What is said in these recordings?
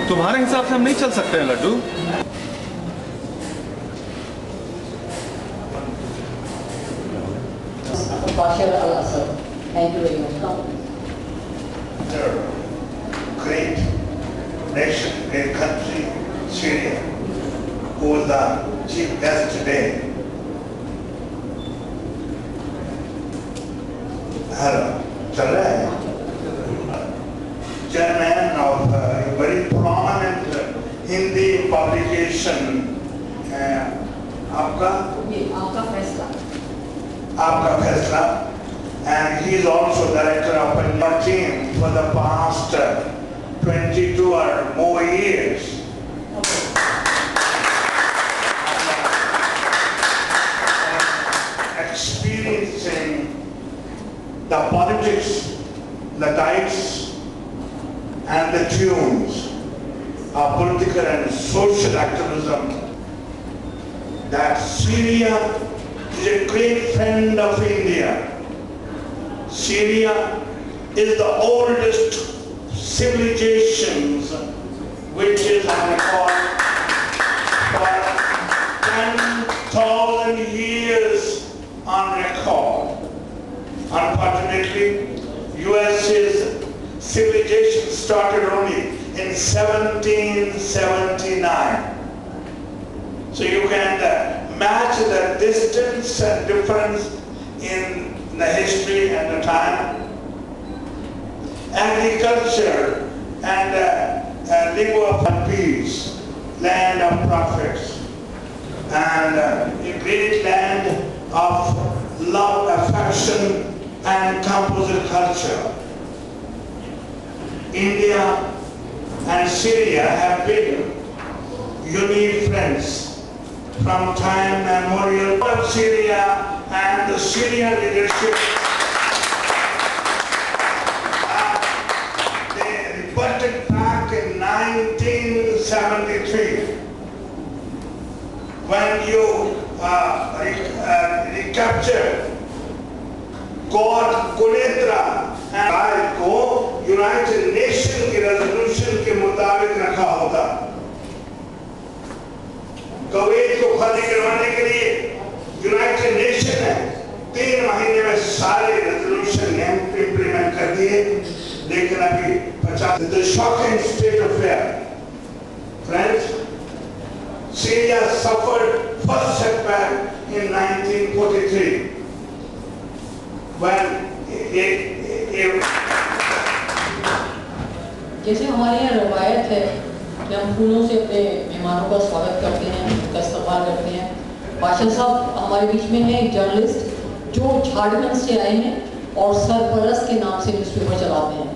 तुम्हारे हिसाब से हम नहीं चल सकते हैं Laddu. Great nation, great country, Syria, who was the chief guest today. Chairman of a very prominent Hindi publication, Aapka Faisla, and he is also director of a team for the past 22 or more years. Experiencing the politics, the diets, and the tunes of political and social activism, that Syria is a great friend of India. Syria is the oldest civilization which is on record for 10,000 years on record. Unfortunately, US's civilization started only in 1779. So you can match the distance and difference in the history and the time. Agriculture and lingua of peace, land of prophets, and a great land of love, affection, and composite culture. India and Syria have been unique friends from time memorial. Of Syria and the Syrian leadership, they reverted back in 1973 when you recaptured God Kuletra and को United nation की resolution के मुताबिक रखा होता। Kuwait को खाली करवाने के लिए यूनाइटेड नेशन ने 3 महीने में सारे रेजोल्यूशन इम्प्लीमेंट कर दिए, लेकिन अभी 50 the shocking state of affairs. Friends, Syria suffered first setback in 1943 when जैसे हमारे यहाँ रवायत है कि हम फूलों से अपने मेहमानों का स्वागत करते हैं, उनका इस्तकबाल करते हैं। बादशाह साहब हमारे बीच में हैं, एक जर्नलिस्ट जो झारखंड से आए हैं और सरपरस्त के नाम से न्यूज़पेपर चलाते हैं।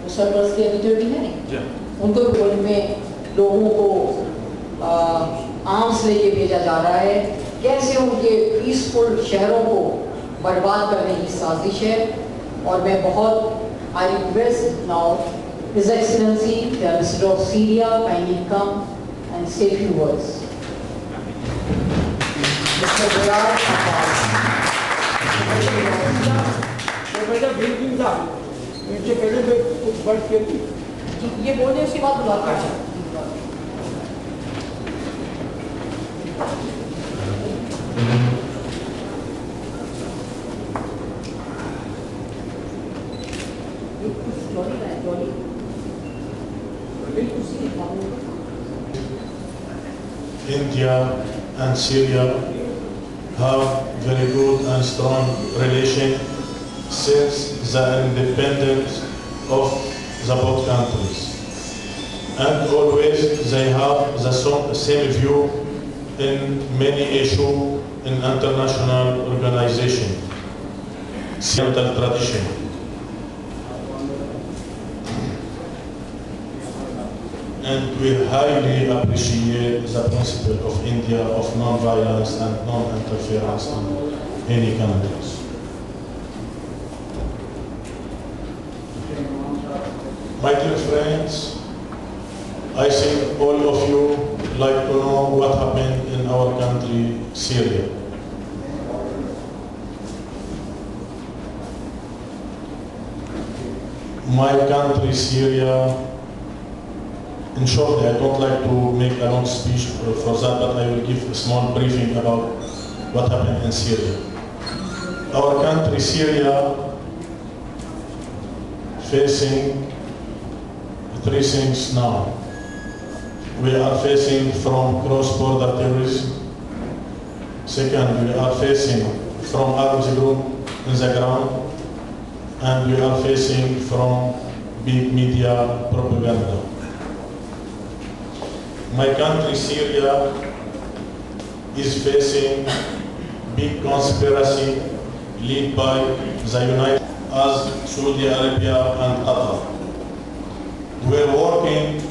वो सरपरस्त के एडिटर भी हैं, उनको बोल में लोगों को आर्म्स लेके भेजा जा रहा है। कैसे उनके पीसफुल शहरों को बर्बाद करने की साजिश है। और मैं बहुत I request now His Excellency the Minister of Syria kindly come and say a few words. Mr. Bayar Abbas. ये बोलने उसके बाद बुला कर India and Syria have very good and strong relations since the independence of the both countries. And always they have the same view in many issues in international organization, central tradition. And we highly appreciate the principle of India of non-violence and non-interference in any countries. My dear friends, I think all of you like to know what happened in our country, Syria. My country, Syria, In short, I don't like to make a long speech for that, but I will give a small briefing about what happened in Syria. Our country, Syria, facing three things now. We are facing from cross-border terrorism. Second, we are facing from armed group in the ground. And we are facing from big media propaganda. My country, Syria, is facing big conspiracy led by the United as Saudi Arabia and Qatar. We're working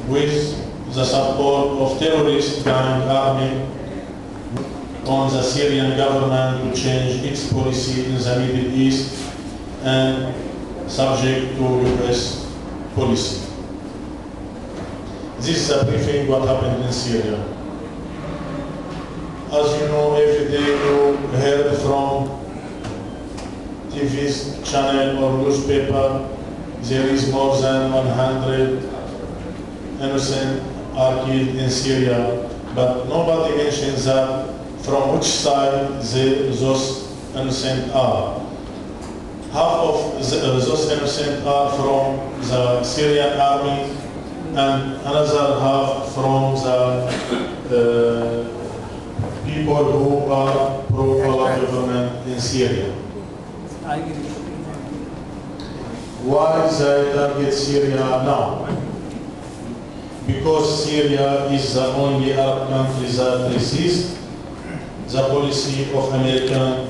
with the support of terrorist gang army on the Syrian government to change its policy in the Middle East and subject to US policy. This is a briefing what happened in Syria. As you know, every day you heard from TV's channel or newspaper, there is more than 100 innocent are killed in Syria, but nobody mentions that from which side those innocent are. Half of those innocent are from the Syrian army and another half from the people who are pro-our government in Syria. Why they target Syria now? Because Syria is the only Arab country that resists the policy of American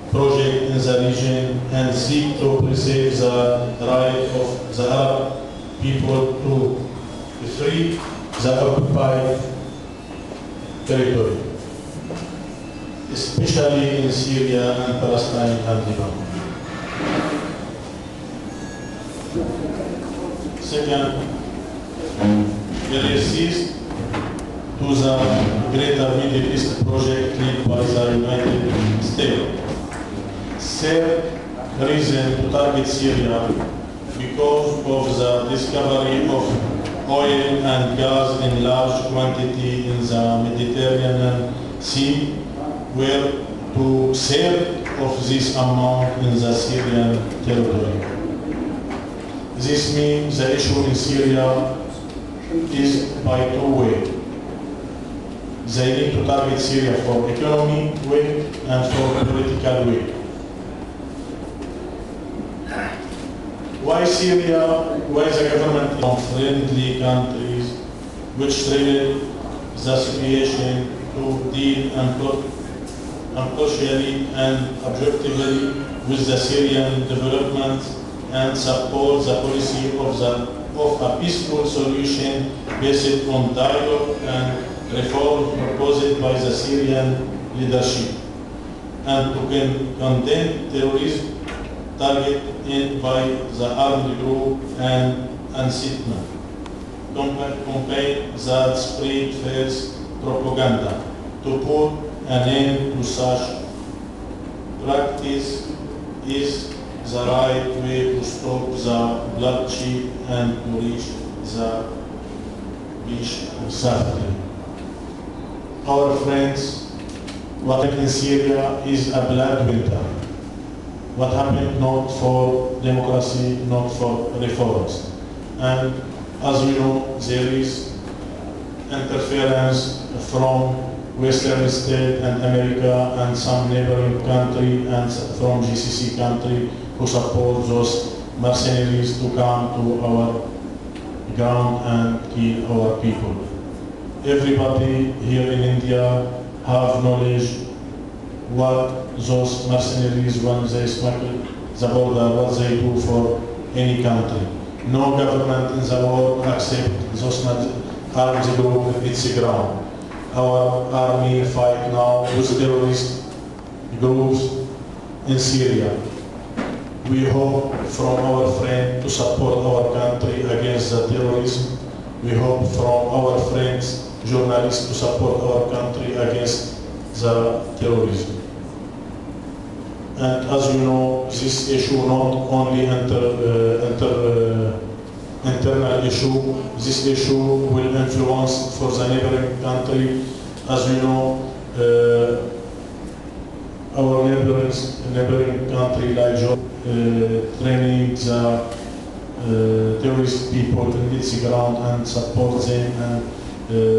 project in the region and seek to preserve the right of the Arab people to free the occupied territory, especially in Syria and Palestine and Lebanon. Second, we resist to the Greater Middle East project led by the United States. Third reason to target Syria because of the discovery of oil and gas in large quantity in the Mediterranean Sea, where two-thirds of this amount in the Syrian territory. This means the issue in Syria is by two ways. They need to target Syria for economy way and for political way. Why Syria? Why the government of friendly countries which treated the situation to deal impartially and objectively with the Syrian development and support the policy of a peaceful solution based on dialogue and reform proposed by the Syrian leadership, and to condemn terrorism targeted by the armed group and incitement, campaign that spread false propaganda, to put an end to such practice is the right way to stop the bloodshed and to reach the peace safely. Our friends, what happened in Syria is a blood winter. What happened not for democracy, not for reforms. And as we know, there is interference from Western states and America and some neighboring country and from GCC country who support those mercenaries to come to our ground and kill our people. Everybody here in India have knowledge what those mercenaries, when they smuggle the border, what they do for any country. No government in the world accept those armed groups in its ground. Our army fight now with terrorist groups in Syria. We hope from our friends to support our country against the terrorism. We hope from our friends, journalists, to support our country against the terrorism. And as you know, this issue not only internal issue. This issue will influence for the neighboring country. As you know, our neighboring country like Jordan training the terrorist people in its ground and support them and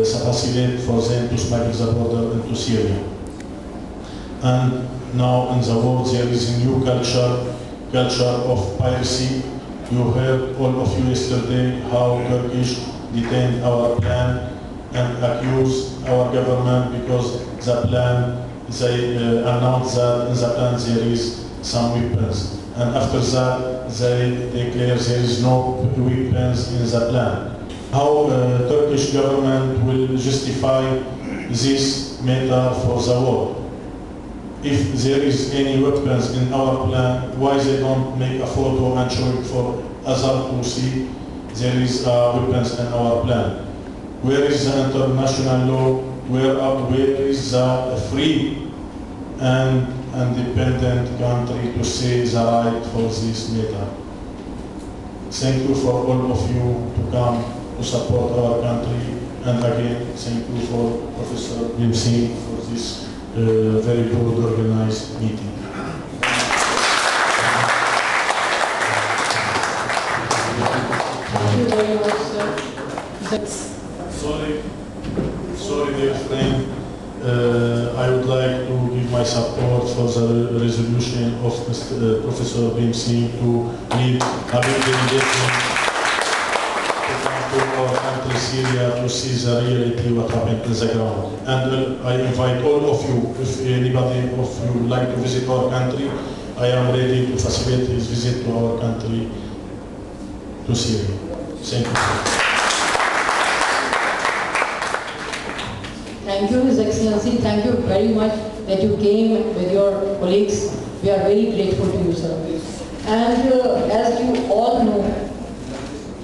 facilitate for them to smuggle the border into Syria. And now in the world there is a new culture of piracy. You heard all of you yesterday how Turkish detained our plan and accused our government because the plan, they announced that in the plan there is some weapons. And after that, they declare there is no weapons in the plan. How Turkish government will justify this matter for the world? If there is any weapons in our plan, why they don't make a photo and show it for others to see there is weapons in our plan? Where is the international law? Where is the free and independent country to say the right for this matter? Thank you for all of you to come to support our country, and again thank you for Professor Bimsi for this very good organized meeting. Thank you very much, sir. Sorry, dear friend. I would like to give my support for the resolution of Professor Bimsi to lead a big delegation to come to our country, Syria, to see the reality what happened in the ground. And I invite all of you, if anybody of you would like to visit our country, I am ready to facilitate his visit to our country, to Syria. Thank you. Thank you, His Excellency. Thank you very much that you came with your colleagues. We are very grateful to you, sir. And as you all know,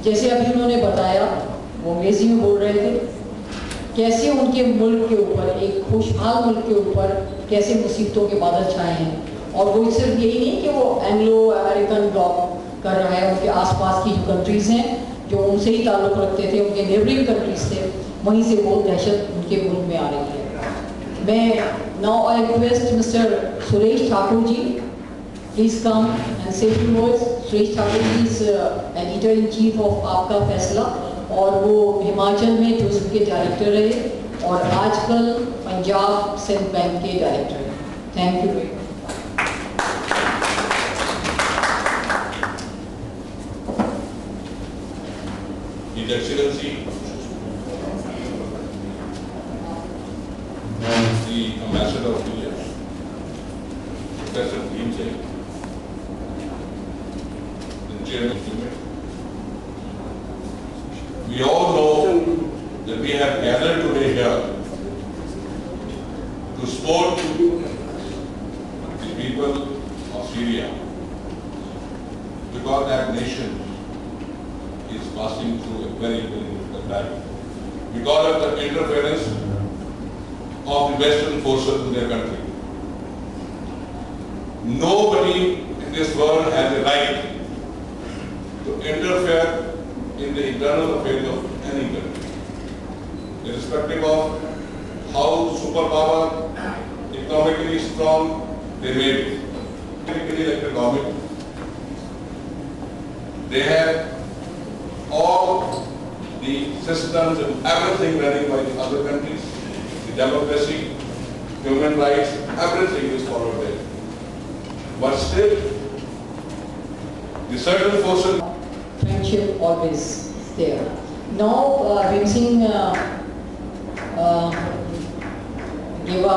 जैसे अभी उन्होंने बताया, वो अंग्रेजी में बोल रहे थे, कैसे उनके मुल्क के ऊपर, एक खुशहाल मुल्क के ऊपर कैसे मुसीबतों के बादल छाए हैं। और वो सिर्फ यही नहीं कि वो एंग्लो अमेरिकन ब्लॉक कर रहा है, उनके आसपास की जो कंट्रीज़ हैं जो उनसे ही ताल्लुक़ रखते थे, उनके नेबरिंग कंट्रीज़ थे, वहीं से बहुत दहशत उनके मुल्क में आ रही है। मैं now I request mister Suresh Thakur ji, please come and say few words. Suresh Thakur ji is editor in chief of Aapka Faisla, और वो हिमाचल में टूरिज्म के डायरेक्टर रहे और आजकल पंजाब सिंध बैंक के डायरेक्टर हैं। Thank you very much. His Excellency the Ambassador of India, Professor Bimsi, the Chairman of the we all know that we have gathered today here to support the people of Syria, because that nation is passing through a very, very difficult time because of the interference of the Western forces in their country. Nobody in this world has a right to interfere in the internal affairs of any country, irrespective of how superpower, economically strong they may be. Politically elected government, they have all the systems and everything running by the other countries. Democracy, human rights, everything is followed there. But still, the certain forces... Friendship always there. Now, Bimsi gave a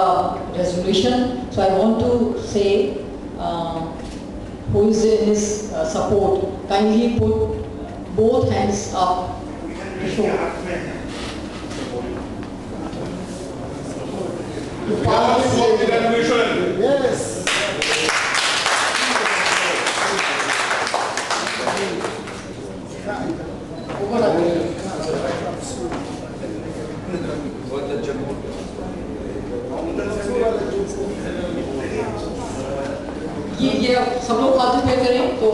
resolution, so I want to say who is in his support. Kindly put both hands up to show. Yes. ये सब लोग हाथ पे करें तो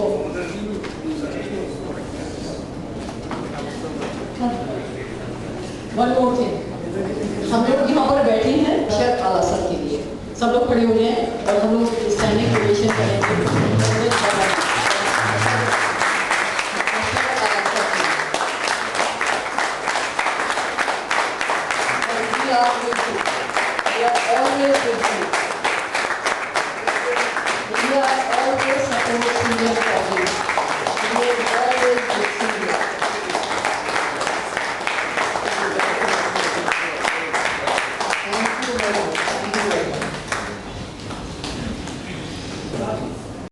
सब लोग खड़े हो जाएं और हम लोग स्टैंडिंग ओवेशन करेंगे। We are always with you. We are always supporting your causes.